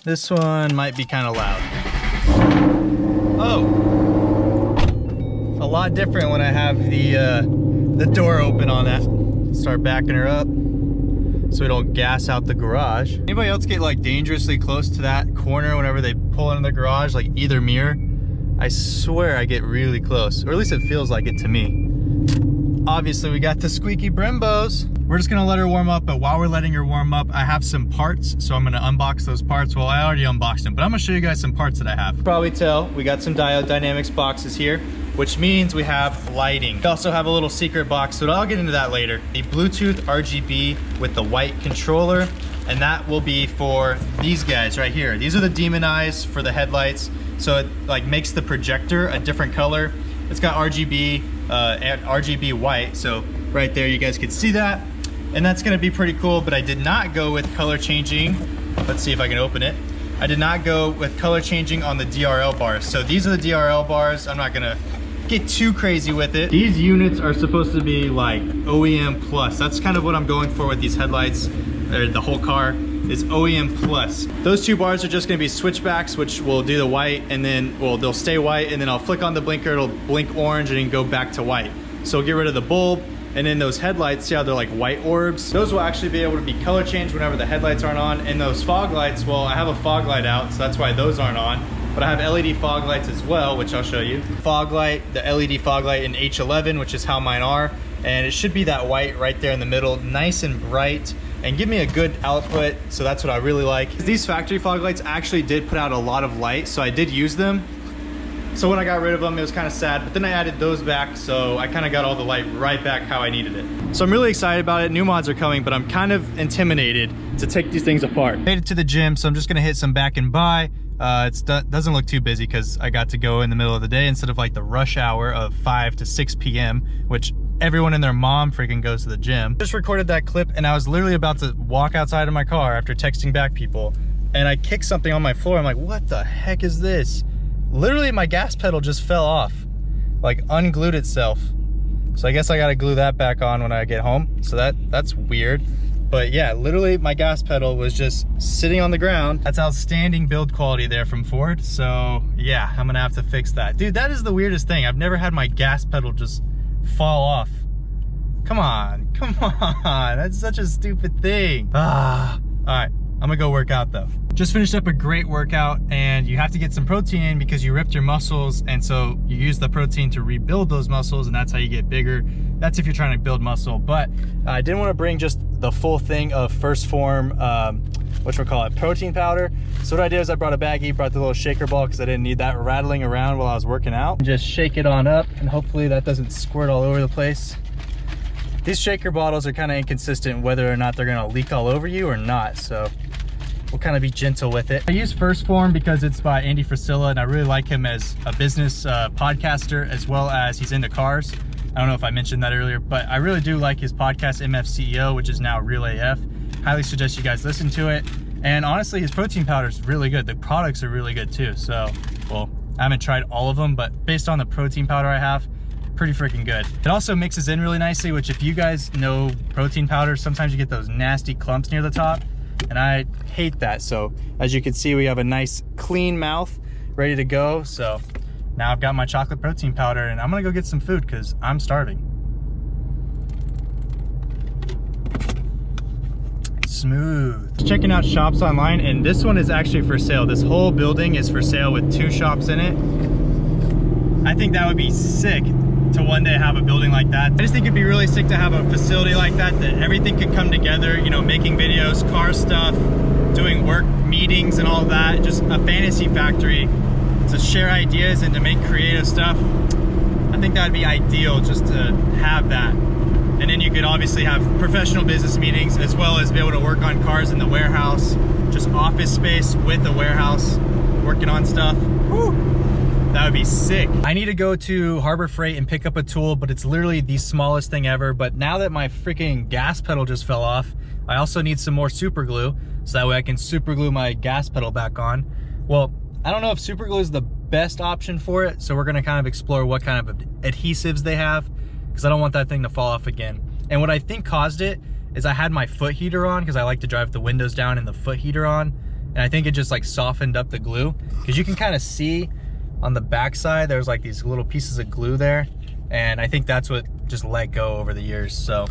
This one might be kind of loud. Oh, a lot different when I have the door open on that. Start backing her up so we don't gas out the garage. Anybody else get like dangerously close to that corner whenever they pull into the garage, like either mirror? I swear I get really close, or at least it feels like it to me. Obviously we got the squeaky Brembos. We're just gonna let her warm up, but while we're letting her warm up, I have some parts, so I'm gonna unbox those parts. Well, I already unboxed them, but I'm gonna show you guys some parts that I have. Probably tell, we got some diode dynamics boxes here, which means we have lighting. We also have a little secret box, so I'll get into that later. The Bluetooth RGB with the white controller, and that will be for these guys right here. These are the demon eyes for the headlights, so it like makes the projector a different color. It's got RGB and RGB white, so right there you guys can see that. And that's gonna be pretty cool, but I did not go with color changing. Let's see if I can open it. I did not go with color changing on the DRL bars. So these are the DRL bars. I'm not gonna get too crazy with it. These units are supposed to be like OEM plus. That's kind of what I'm going for with these headlights, or the whole car is OEM plus. Those two bars are just gonna be switchbacks, which will do the white, and then, well, they'll stay white, and then I'll flick on the blinker, it'll blink orange and then go back to white. So we'll get rid of the bulb. And then those headlights, see how they're like white orbs? Those will actually be able to be color changed whenever the headlights aren't on. And those fog lights, well, I have a fog light out, so that's why those aren't on. But I have LED fog lights as well, which I'll show you. Fog light, the LED fog light in H11, which is how mine are. And it should be that white right there in the middle, nice and bright, and give me a good output. So that's what I really like. These factory fog lights actually did put out a lot of light, so I did use them. So when I got rid of them, it was kind of sad, but then I added those back, so I kind of got all the light right back how I needed it. So I'm really excited about it. New mods are coming, but I'm kind of intimidated to take these things apart. Made it to the gym, so I'm just gonna hit some back and by. It doesn't look too busy because I got to go in the middle of the day instead of like the rush hour of 5 to 6 p.m., which everyone and their mom freaking goes to the gym. Just recorded that clip, and I was literally about to walk outside of my car after texting back people, and I kicked something on my floor. I'm like, what the heck is this? Literally my gas pedal just fell off, like unglued itself. So I guess I gotta glue that back on when I get home. So that's weird. But yeah, literally my gas pedal was just sitting on the ground. That's outstanding build quality there from Ford. So yeah, I'm gonna have to fix that. Dude, that is the weirdest thing. I've never had my gas pedal just fall off. Come on, that's such a stupid thing. All right, I'm gonna go work out though. Just finished up a great workout, and you have to get some protein in because you ripped your muscles, and so you use the protein to rebuild those muscles, and that's how you get bigger. That's if you're trying to build muscle. But I didn't want to bring just the full thing of First Form, whatchamacallit, protein powder. So what I did is I brought a baggie, brought the little shaker ball because I didn't need that rattling around while I was working out. Just shake it on up, and hopefully that doesn't squirt all over the place. These shaker bottles are kind of inconsistent whether or not they're gonna leak all over you or not, so we'll kind of be gentle with it. I use First Form because it's by Andy Frisella, and I really like him as a business podcaster, as well as he's into cars. I don't know if I mentioned that earlier, but I really do like his podcast, MF CEO, which is now Real AF. Highly suggest you guys listen to it. And honestly, his protein powder is really good. The products are really good too. So, well, I haven't tried all of them, but based on the protein powder I have, pretty freaking good. It also mixes in really nicely, which if you guys know protein powder, sometimes you get those nasty clumps near the top, and I hate that. So as you can see, we have a nice clean mouth ready to go. So now I've got my chocolate protein powder, and I'm gonna go get some food because I'm starving. Smooth. Checking out shops online, and this one is actually for sale. This whole building is for sale with 2 shops in it. I think that would be sick to one day have a building like that. I just think it'd be really sick to have a facility like that everything could come together, you know, making videos, car stuff, doing work meetings and all that. Just a fantasy factory to share ideas and to make creative stuff. I think that'd be ideal just to have that. And then you could obviously have professional business meetings as well as be able to work on cars in the warehouse, just office space with the warehouse, working on stuff. Whew. That would be sick. I need to go to Harbor Freight and pick up a tool, but it's literally the smallest thing ever. But now that my freaking gas pedal just fell off, I also need some more super glue, so that way I can super glue my gas pedal back on. Well, I don't know if super glue is the best option for it, so we're gonna kind of explore what kind of adhesives they have, because I don't want that thing to fall off again. And what I think caused it is I had my foot heater on, because I like to drive the windows down and the foot heater on, And I think it just like softened up the glue, because you can kind of see on the backside there's like these little pieces of glue there, and I think that's what just let go over the years. So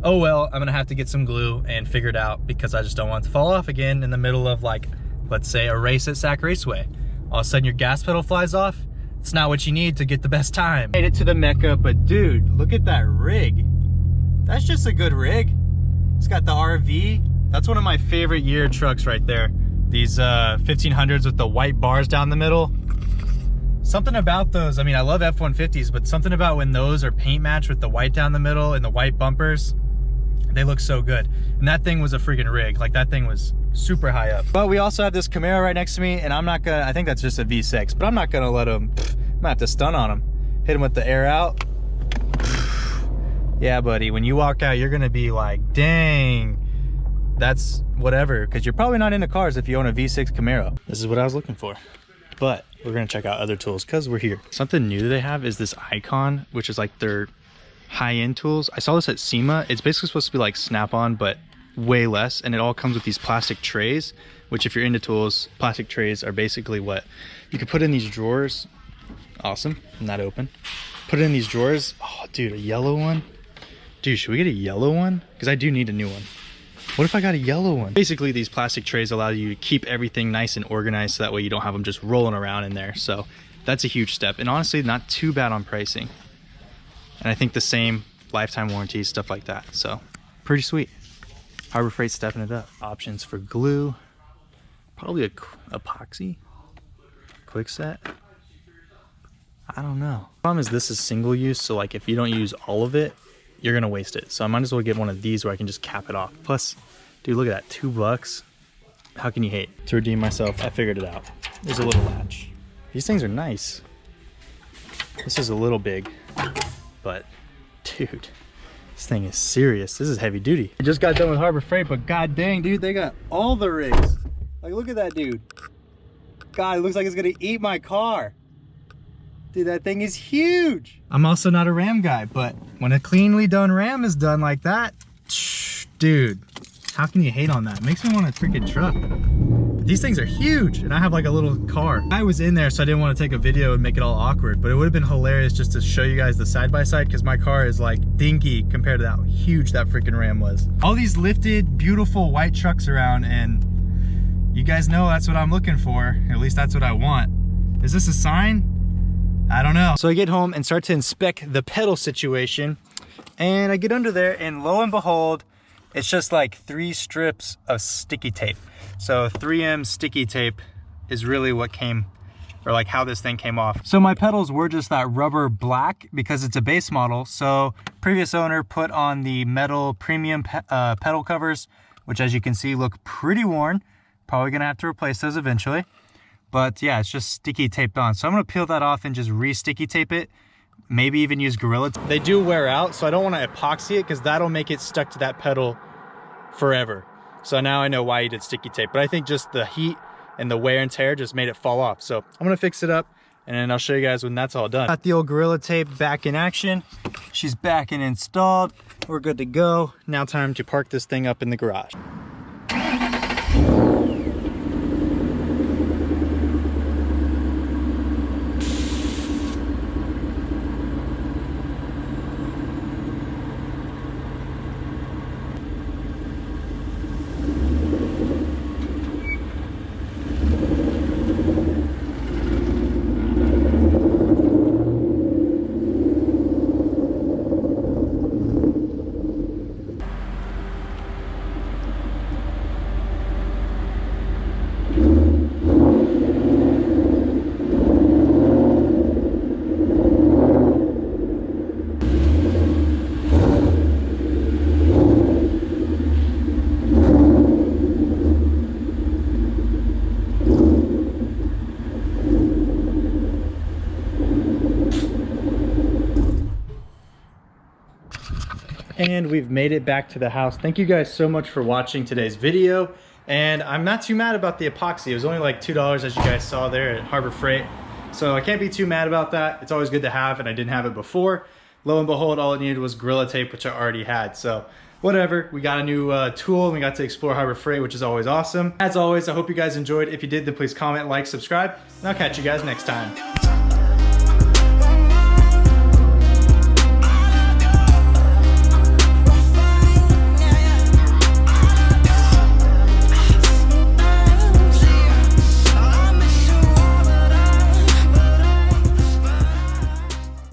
oh well, I'm gonna have to get some glue and figure it out, because I just don't want it to fall off again in the middle of, like, let's say a race at Sac Raceway. All of a sudden your gas pedal flies off. It's not what you need to get the best time. Made it to the Mecca, but dude, look at that rig. That's just a good rig. It's got the RV. That's one of my favorite year trucks right there. These 1500s with the white bars down the middle. Something about those, I mean, I love F-150s, but something about when those are paint matched with the white down the middle and the white bumpers, they look so good. And that thing was a freaking rig. Like, that thing was super high up. But we also have this Camaro right next to me, and I'm not gonna, I think that's just a V6, but I'm not gonna let him, I'm gonna have to stun on him. Hit him with the air out. Yeah, buddy, when you walk out, you're gonna be like, dang, that's whatever, because you're probably not into cars if you own a V6 Camaro. This is what I was looking for. But we're gonna check out other tools because we're here. Something new they have is this Icon, which is like their high-end tools. I saw this at SEMA. It's basically supposed to be like Snap-on, but way less, and it all comes with these plastic trays, which if you're into tools, plastic trays are basically what you can put in these drawers. Awesome, not open. Put it in these drawers. Oh dude, a yellow one. Dude, should we get a yellow one? Because I do need a new one. What if I got a yellow one? Basically, these plastic trays allow you to keep everything nice and organized, so that way you don't have them just rolling around in there. So that's a huge step, and honestly not too bad on pricing. And I think the same lifetime warranty, stuff like that. So pretty sweet. Harbor Freight stepping it up. Options for glue, probably a epoxy, quick set. I don't know. Problem is this is single use, so like if you don't use all of it, you're gonna waste it. So I might as well get one of these where I can just cap it off. Plus, dude, look at that, $2. How can you hate? To redeem myself, I figured it out. There's a little latch. These things are nice. This is a little big, but dude, this thing is serious. This is heavy duty. I just got done with Harbor Freight, but god dang, dude, they got all the rigs. Like, look at that dude. God, it looks like it's gonna eat my car. Dude, that thing is huge. I'm also not a Ram guy, but when a cleanly done Ram is done like that, dude, how can you hate on that? It makes me want a freaking truck. But these things are huge, and I have like a little car. I was in there, so I didn't want to take a video and make it all awkward, but it would have been hilarious just to show you guys the side-by-side, because my car is like dinky compared to how huge that freaking Ram was. All these lifted, beautiful white trucks around, and you guys know that's what I'm looking for. At least that's what I want. Is this a sign? I don't know. So I get home and start to inspect the pedal situation, and I get under there, and lo and behold, it's just like 3 strips of sticky tape. So 3M sticky tape is really what came, or like how this thing came off. So my pedals were just that rubber black because it's a base model. So previous owner put on the metal premium pedal covers, which as you can see look pretty worn. Probably gonna have to replace those eventually. But yeah, it's just sticky taped on. So I'm gonna peel that off and just re-sticky tape it. Maybe even use Gorilla. They do wear out, so I don't wanna epoxy it because that'll make it stuck to that pedal forever. So now I know why he did sticky tape, but I think just the heat and the wear and tear just made it fall off. So I'm gonna fix it up and then I'll show you guys when that's all done. Got the old Gorilla tape back in action. She's back and installed. We're good to go. Now time to park this thing up in the garage. And we've made it back to the house. Thank you guys so much for watching today's video. And I'm not too mad about the epoxy. It was only like $2 as you guys saw there at Harbor Freight. So I can't be too mad about that. It's always good to have, and I didn't have it before. Lo and behold, all it needed was Gorilla tape, which I already had. So whatever. We got a new tool and we got to explore Harbor Freight, which is always awesome. As always, I hope you guys enjoyed. If you did, then please comment, like, subscribe, and I'll catch you guys next time.